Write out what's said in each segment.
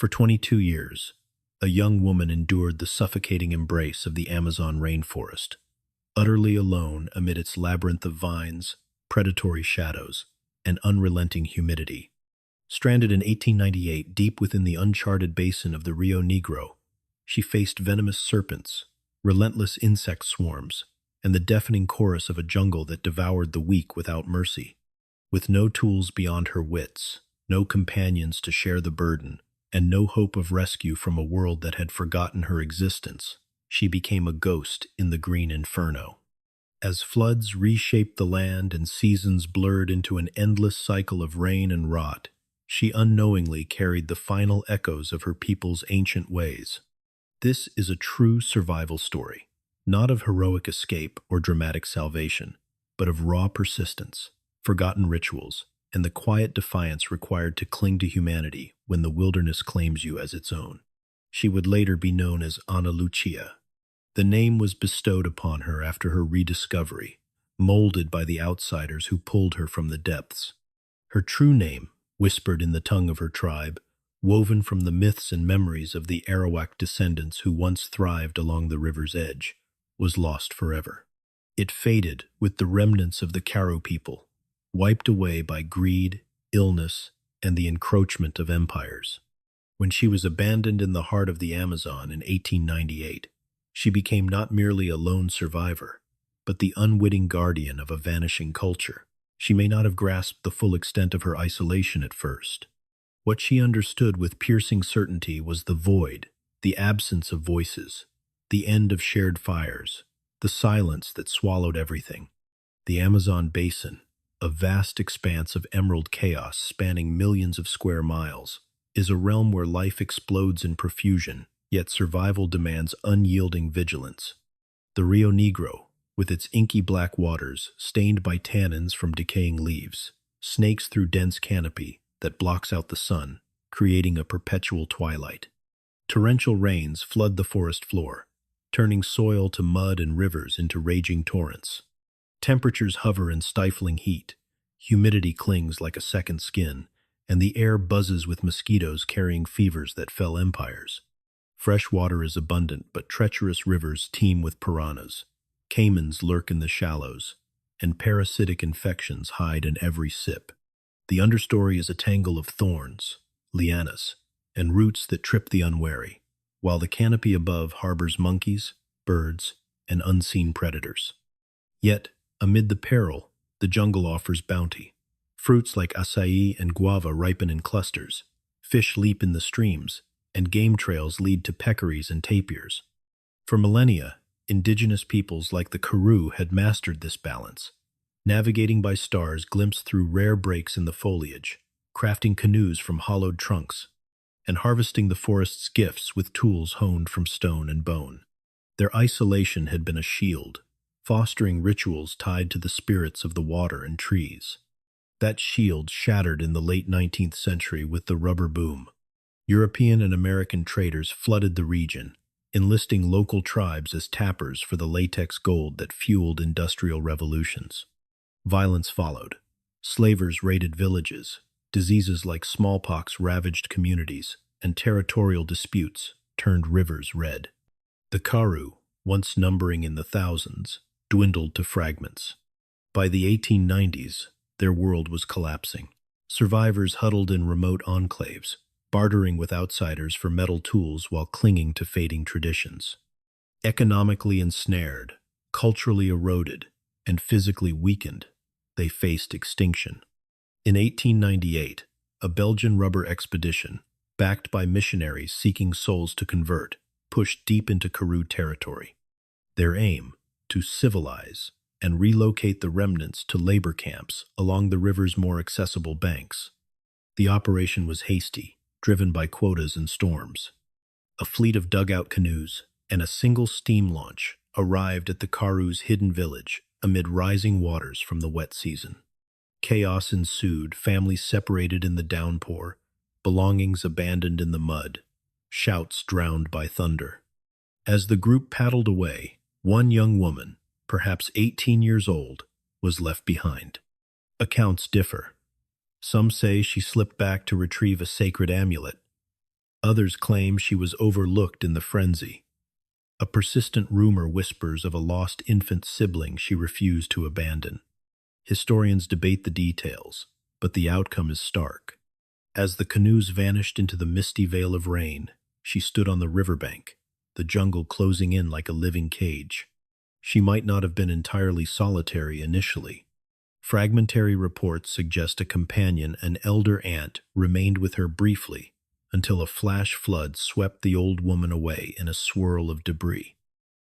For 22 years, a young woman endured the suffocating embrace of the Amazon rainforest, utterly alone amid its labyrinth of vines, predatory shadows, and unrelenting humidity. Stranded in 1898 deep within the uncharted basin of the Rio Negro, she faced venomous serpents, relentless insect swarms, and the deafening chorus of a jungle that devoured the weak without mercy. With no tools beyond her wits, no companions to share the burden, and no hope of rescue from a world that had forgotten her existence, she became a ghost in the green inferno. As floods reshaped the land and seasons blurred into an endless cycle of rain and rot, she unknowingly carried the final echoes of her people's ancient ways. This is a true survival story, not of heroic escape or dramatic salvation, but of raw persistence, forgotten rituals, and the quiet defiance required to cling to humanity when the wilderness claims you as its own. She would later be known as Ana Lucia. The name was bestowed upon her after her rediscovery, molded by the outsiders who pulled her from the depths. Her true name, whispered in the tongue of her tribe, woven from the myths and memories of the Arawak descendants who once thrived along the river's edge, was lost forever. It faded with the remnants of the Karo people, wiped away by greed, illness, and the encroachment of empires. When she was abandoned in the heart of the Amazon in 1898, she became not merely a lone survivor, but the unwitting guardian of a vanishing culture. She may not have grasped the full extent of her isolation at first. What she understood with piercing certainty was the void, the absence of voices, the end of shared fires, the silence that swallowed everything. The Amazon basin, a vast expanse of emerald chaos spanning millions of square miles, is a realm where life explodes in profusion, yet survival demands unyielding vigilance. The Rio Negro, with its inky black waters stained by tannins from decaying leaves, snakes through dense canopy that blocks out the sun, creating a perpetual twilight. Torrential rains flood the forest floor, turning soil to mud and rivers into raging torrents. Temperatures hover in stifling heat, humidity clings like a second skin, and the air buzzes with mosquitoes carrying fevers that fell empires. Fresh water is abundant, but treacherous rivers teem with piranhas. Caimans lurk in the shallows, and parasitic infections hide in every sip. The understory is a tangle of thorns, lianas, and roots that trip the unwary, while the canopy above harbors monkeys, birds, and unseen predators. Yet, amid the peril, the jungle offers bounty. Fruits like acai and guava ripen in clusters, fish leap in the streams, and game trails lead to peccaries and tapirs. For millennia, indigenous peoples like the Karoo had mastered this balance, navigating by stars glimpsed through rare breaks in the foliage, crafting canoes from hollowed trunks, and harvesting the forest's gifts with tools honed from stone and bone. Their isolation had been a shield, fostering rituals tied to the spirits of the water and trees. That shield shattered in the late 19th century with the rubber boom. European and American traders flooded the region, enlisting local tribes as tappers for the latex gold that fueled industrial revolutions. Violence followed. Slavers raided villages, diseases like smallpox ravaged communities, and territorial disputes turned rivers red. The Karoo, once numbering in the thousands, dwindled to fragments. By the 1890s, their world was collapsing. Survivors huddled in remote enclaves, bartering with outsiders for metal tools while clinging to fading traditions. Economically ensnared, culturally eroded, and physically weakened, they faced extinction. In 1898, a Belgian rubber expedition, backed by missionaries seeking souls to convert, pushed deep into Karoo territory. Their aim, to civilize and relocate the remnants to labor camps along the river's more accessible banks. The operation was hasty, driven by quotas and storms. A fleet of dugout canoes and a single steam launch arrived at the Karoo's hidden village amid rising waters from the wet season. Chaos ensued, families separated in the downpour, belongings abandoned in the mud, shouts drowned by thunder. As the group paddled away, one young woman, perhaps 18 years old, was left behind. Accounts differ. Some say she slipped back to retrieve a sacred amulet. Others claim she was overlooked in the frenzy. A persistent rumor whispers of a lost infant sibling she refused to abandon. Historians debate the details, but the outcome is stark. As the canoes vanished into the misty veil of rain, she stood on the riverbank, the jungle closing in like a living cage. She might not have been entirely solitary initially. Fragmentary reports suggest a companion, an elder aunt, remained with her briefly until a flash flood swept the old woman away in a swirl of debris.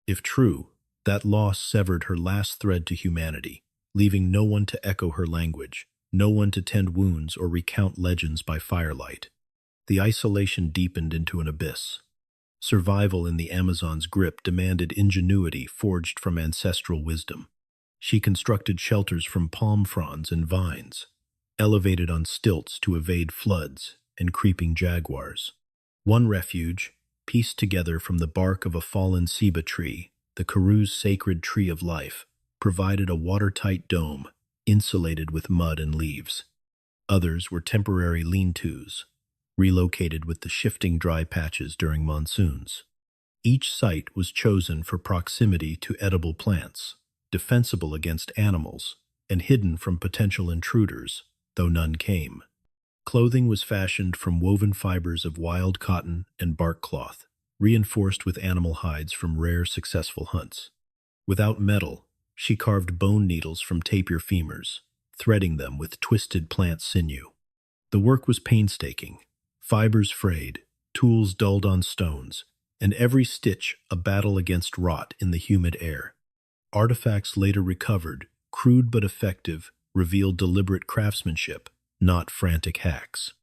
If true, that loss severed her last thread to humanity, leaving no one to echo her language, no one to tend wounds or recount legends by firelight. The isolation deepened into an abyss. Survival in the Amazon's grip demanded ingenuity forged from ancestral wisdom. She constructed shelters from palm fronds and vines, elevated on stilts to evade floods and creeping jaguars. One refuge, pieced together from the bark of a fallen ceiba tree, the Karoo's sacred tree of life, provided a watertight dome, insulated with mud and leaves. Others were temporary lean-tos, relocated with the shifting dry patches during monsoons. Each site was chosen for proximity to edible plants, defensible against animals, and hidden from potential intruders, though none came. Clothing was fashioned from woven fibers of wild cotton and bark cloth, reinforced with animal hides from rare successful hunts. Without metal, she carved bone needles from tapir femurs, threading them with twisted plant sinew. The work was painstaking, fibers frayed, tools dulled on stones, and every stitch a battle against rot in the humid air. Artifacts later recovered, crude but effective, revealed deliberate craftsmanship, not frantic hacks.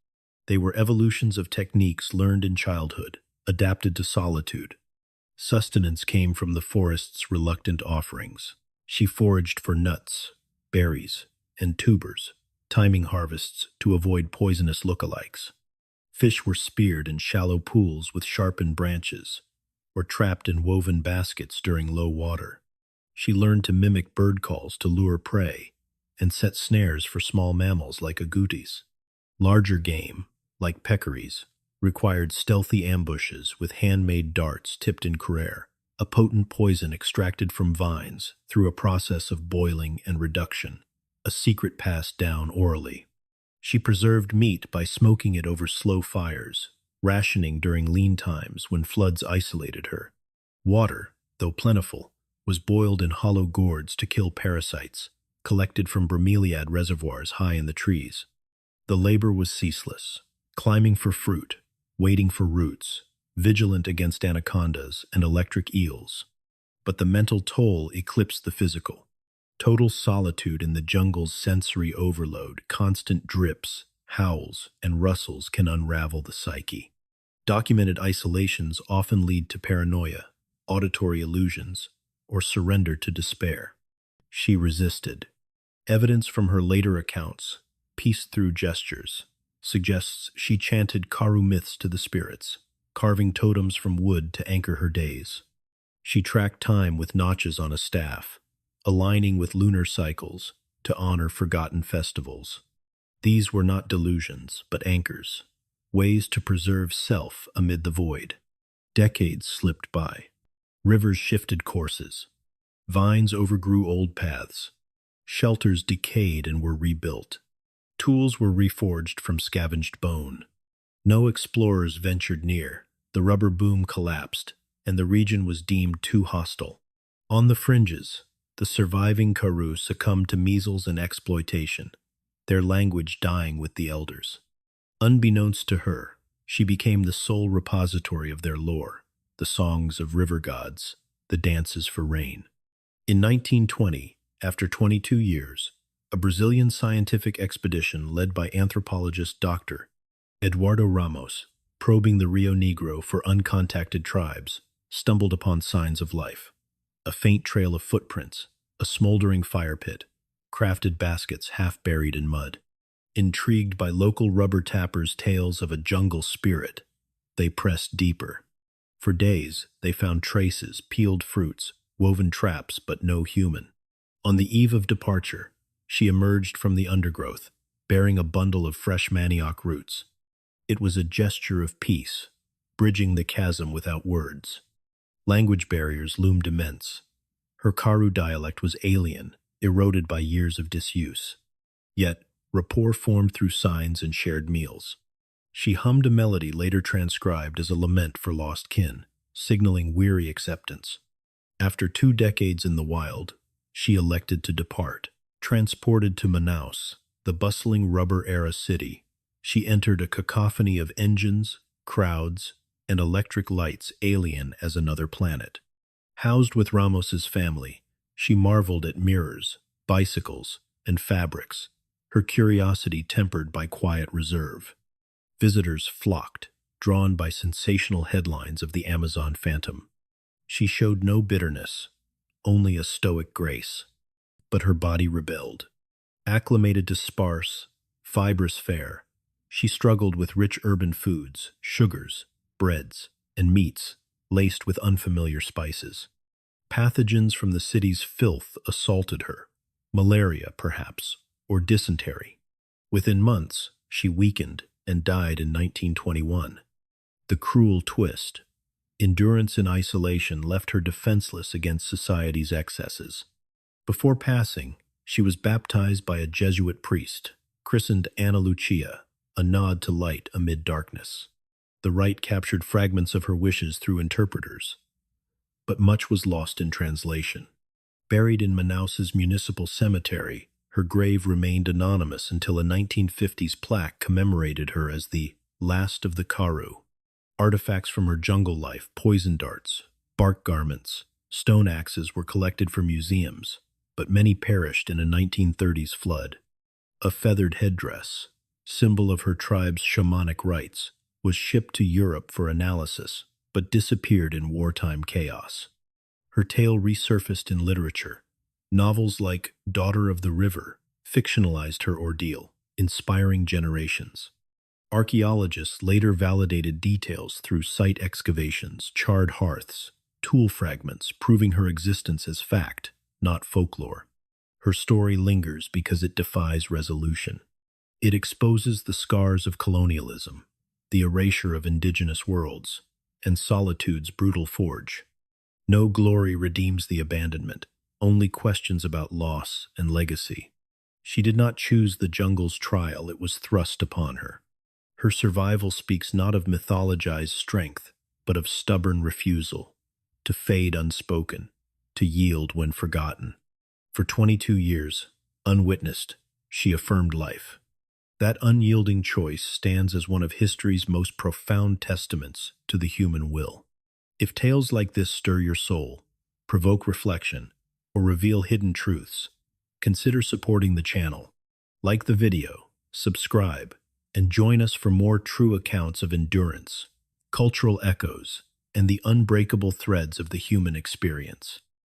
They were evolutions of techniques learned in childhood, adapted to solitude. Sustenance came from the forest's reluctant offerings. She foraged for nuts, berries, and tubers, timing harvests to avoid poisonous lookalikes. Fish were speared in shallow pools with sharpened branches, or trapped in woven baskets during low water. She learned to mimic bird calls to lure prey, and set snares for small mammals like agoutis. Larger game, like peccaries, required stealthy ambushes with handmade darts tipped in curare, a potent poison extracted from vines through a process of boiling and reduction, a secret passed down orally. She preserved meat by smoking it over slow fires, rationing during lean times when floods isolated her. Water, though plentiful, was boiled in hollow gourds to kill parasites, collected from bromeliad reservoirs high in the trees. The labor was ceaseless, climbing for fruit, waiting for roots, vigilant against anacondas and electric eels. But the mental toll eclipsed the physical. Total solitude in the jungle's sensory overload, constant drips, howls, and rustles can unravel the psyche. Documented isolations often lead to paranoia, auditory illusions, or surrender to despair. She resisted. Evidence from her later accounts, pieced through gestures, suggests she chanted Karu myths to the spirits, carving totems from wood to anchor her days. She tracked time with notches on a staff, aligning with lunar cycles to honor forgotten festivals. These were not delusions, but anchors, ways to preserve self amid the void. Decades slipped by. Rivers shifted courses. Vines overgrew old paths. Shelters decayed and were rebuilt. Tools were reforged from scavenged bone. No explorers ventured near. The rubber boom collapsed, and the region was deemed too hostile. On the fringes, the surviving Karoo succumbed to measles and exploitation, their language dying with the elders. Unbeknownst to her, she became the sole repository of their lore, the songs of river gods, the dances for rain. In 1920, after 22 years, a Brazilian scientific expedition led by anthropologist Dr. Eduardo Ramos, probing the Rio Negro for uncontacted tribes, stumbled upon signs of life. A faint trail of footprints, a smoldering fire pit, crafted baskets half buried in mud. Intrigued by local rubber tappers' tales of a jungle spirit, they pressed deeper. For days, they found traces, peeled fruits, woven traps, but no human. On the eve of departure, she emerged from the undergrowth, bearing a bundle of fresh manioc roots. It was a gesture of peace, bridging the chasm without words. Language barriers loomed immense. Her Karu dialect was alien, eroded by years of disuse. Yet, rapport formed through signs and shared meals. She hummed a melody later transcribed as a lament for lost kin, signaling weary acceptance. After 2 decades in the wild, she elected to depart. Transported to Manaus, the bustling rubber-era city, she entered a cacophony of engines, crowds, and electric lights alien as another planet. Housed with Ramos's family, she marveled at mirrors, bicycles, and fabrics, her curiosity tempered by quiet reserve. Visitors flocked, drawn by sensational headlines of the Amazon phantom. She showed no bitterness, only a stoic grace. But her body rebelled. Acclimated to sparse, fibrous fare, she struggled with rich urban foods, sugars, breads, and meats laced with unfamiliar spices. Pathogens from the city's filth assaulted her, malaria, perhaps, or dysentery. Within months, she weakened and died in 1921. The cruel twist. Endurance in isolation left her defenseless against society's excesses. Before passing, she was baptized by a Jesuit priest, christened Anna Lucia, a nod to light amid darkness. The rite captured fragments of her wishes through interpreters, but much was lost in translation. Buried in Manaus's municipal cemetery, her grave remained anonymous until a 1950s plaque commemorated her as the last of the Karu. Artifacts from her jungle life, poison darts, bark garments, stone axes were collected for museums, but many perished in a 1930s flood. A feathered headdress, symbol of her tribe's shamanic rites, was shipped to Europe for analysis, but disappeared in wartime chaos. Her tale resurfaced in literature. Novels like Daughter of the River fictionalized her ordeal, inspiring generations. Archaeologists later validated details through site excavations, charred hearths, tool fragments, proving her existence as fact, not folklore. Her story lingers because it defies resolution. It exposes the scars of colonialism, the erasure of indigenous worlds, and solitude's brutal forge. No glory redeems the abandonment, only questions about loss and legacy. She did not choose the jungle's trial, it was thrust upon her. Her survival speaks not of mythologized strength, but of stubborn refusal, to fade unspoken, to yield when forgotten. For 22 years, unwitnessed, she affirmed life. That unyielding choice stands as one of history's most profound testaments to the human will. If tales like this stir your soul, provoke reflection, or reveal hidden truths, consider supporting the channel. Like the video, subscribe, and join us for more true accounts of endurance, cultural echoes, and the unbreakable threads of the human experience.